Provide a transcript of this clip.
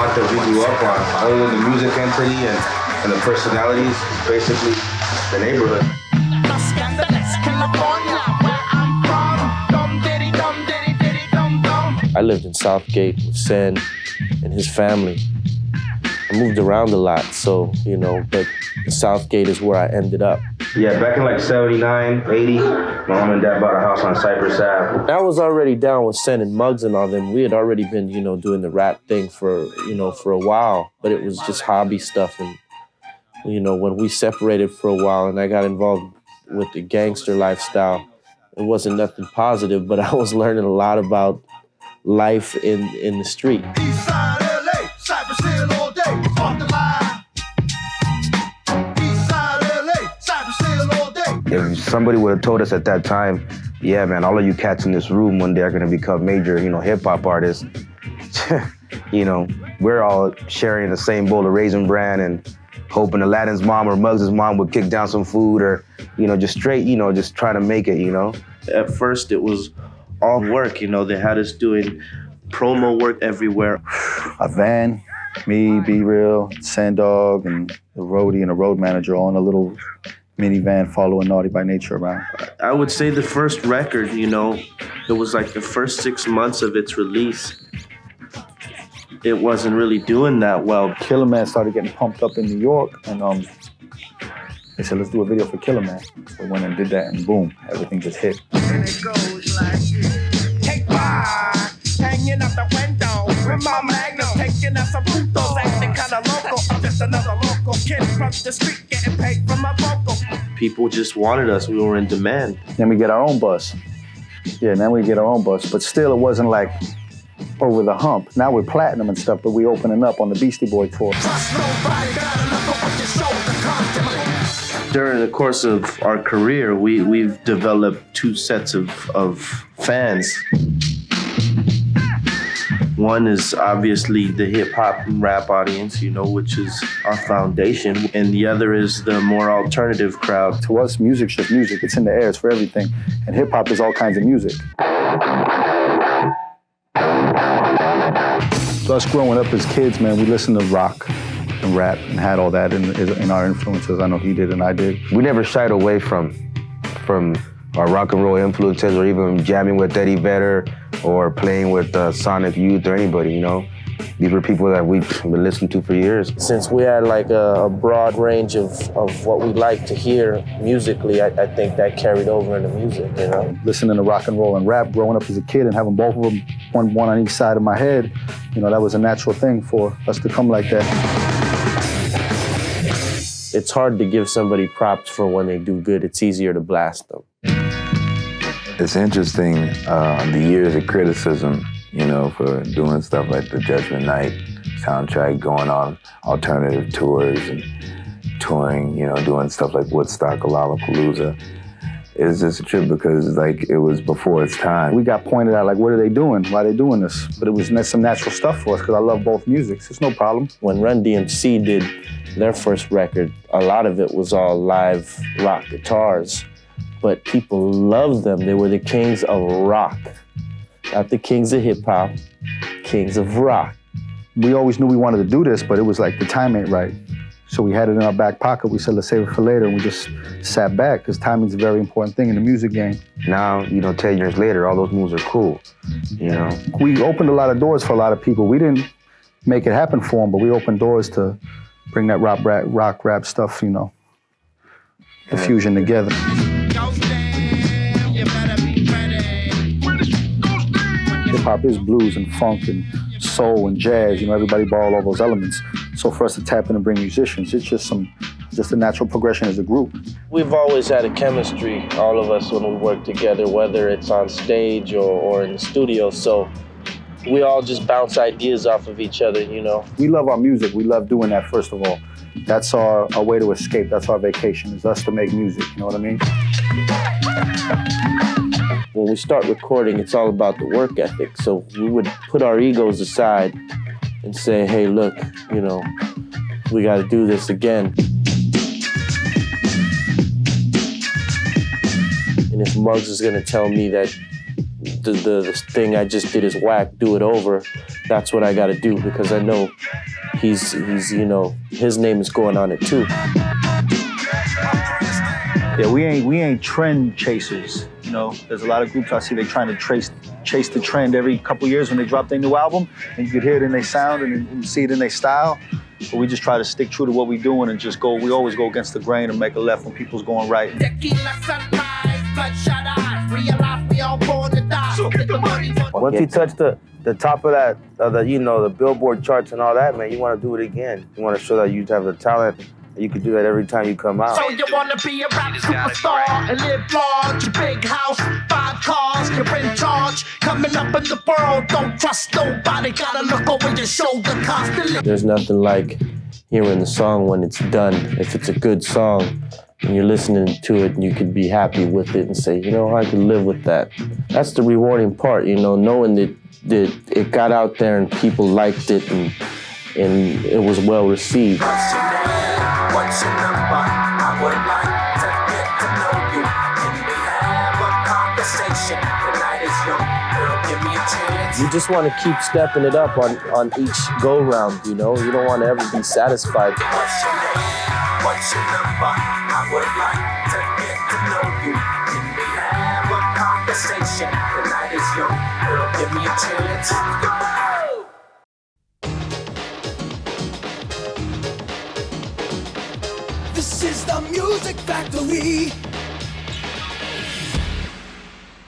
concepts we grew up on. Other than the music entity and the personalities, basically the neighborhood. I lived in Southgate with Sen and his family. I moved around a lot, so, but Southgate is where I ended up. Yeah, back in like 79, 80, my mom and dad bought a house on Cypress Ave. I was already down with Sen and Muggs and all them. We had already been, doing the rap thing for a while, but it was just hobby stuff. And, when we separated for a while and I got involved with the gangster lifestyle, it wasn't nothing positive, but I was learning a lot about life in the street. Eastside LA, Cypress Hill all day, off the line. Eastside LA, Cypress Hill all day. If somebody would have told us at that time, yeah, man, all of you cats in this room one day are gonna become major, hip-hop artists, we're all sharing the same bowl of Raisin Bran and hoping Aladdin's mom or Muggs' mom would kick down some food or, just straight, just trying to make it, At first, it was all work, they had us doing promo work everywhere. A van, me, Be Real, Sen Dog, and the roadie and the road manager all in a little minivan following Naughty by Nature around. I would say the first record, it was like the first 6 months of its release. It wasn't really doing that well. Killer Man started getting pumped up in New York, and they said, let's do a video for Killer Man. So we went and did that, and boom, everything just hit. And it goes like this. Take five, hanging out the window with my magnum, taking out some putos, acting kinda local. I'm just another local kid from the street, getting paid for my vocal. People just wanted us. We were in demand. Then we get our own bus. Yeah, then we get our own bus. But still, it wasn't like over the hump. Now we're platinum and stuff, but we opening up on the Beastie Boy tour. Trust nobody, gotta look over your shoulder constantly. During the course of our career, we've developed two sets of fans. One is obviously the hip-hop and rap audience, which is our foundation. And the other is the more alternative crowd. To us, music's just music. It's in the air, it's for everything. And hip-hop is all kinds of music. So us growing up as kids, man, we listened to rock and rap and had all that in our influences. I know he did and I did. We never shied away from our rock and roll influences or even jamming with Eddie Vedder or playing with Sonic Youth or anybody, These were people that we've been listening to for years. Since we had like a broad range of what we like to hear musically, I think that carried over into music, Listening to rock and roll and rap, growing up as a kid and having both of them, one on each side of my head, that was a natural thing for us to come like that. It's hard to give somebody props for when they do good. It's easier to blast them. It's interesting, the years of criticism, for doing stuff like the Judgment Night soundtrack, going on alternative tours and touring, doing stuff like Woodstock or Lollapalooza. It's just a trip because it was before its time. We got pointed out what are they doing? Why are they doing this? But it was some natural stuff for us because I love both musics. It's no problem. When Run DMC did their first record, a lot of it was all live rock guitars, but people loved them. They were the kings of rock. Not the kings of hip hop, kings of rock. We always knew we wanted to do this, but it was the time ain't right. So we had it in our back pocket. We said, let's save it for later. And we just sat back because timing's a very important thing in the music game. Now, 10 years later, all those moves are cool, We opened a lot of doors for a lot of people. We didn't make it happen for them, but we opened doors to bring that rock rap stuff, the fusion together. Hip-hop is blues and funk and soul and jazz. Everybody borrowed all those elements. So for us to tap in and bring musicians, it's just a natural progression as a group. We've always had a chemistry, all of us, when we work together, whether it's on stage or in the studio. So we all just bounce ideas off of each other, We love our music. We love doing that, first of all. That's our way to escape. That's our vacation, is us to make music, you know what I mean? When we start recording, it's all about the work ethic. So we would put our egos aside and say, hey, look, we got to do this again. And if Muggs is going to tell me that the thing I just did is whack, do it over, that's what I got to do because I know he's you know, his name is going on it too. Yeah, we ain't trend chasers. You know, there's a lot of groups I see they trying to chase the trend every couple years when they drop their new album, and you could hear it in their sound and see it in their style. But we just try to stick true to what we're doing and just go. We always go against the grain and make a left when people's going right. Once you touch the top of that, you know, the Billboard charts and all that, man, you want to do it again. You want to show that you have the talent. You can do that every time you come out. So you wanna be a rap superstar and live large, your big house, 5 cars, you're in charge. Coming up in the world, don't trust nobody, gotta look over your shoulder constantly. There's nothing like hearing the song when it's done. If it's a good song and you're listening to it and you could be happy with it and say, you know, I can live with that. That's the rewarding part, you know, knowing that it got out there and people liked it and it was well received. What's your number? I would like to get to know you. Can we have a conversation? Tonight is young, girl, give me a chance. You just want to keep stepping it up on each go-round, you know? You don't want to ever be satisfied. What's your name? What's your number? I would like to get to know you. Can we have a conversation? Tonight is young, girl, give me a chance. This is the Music Factory.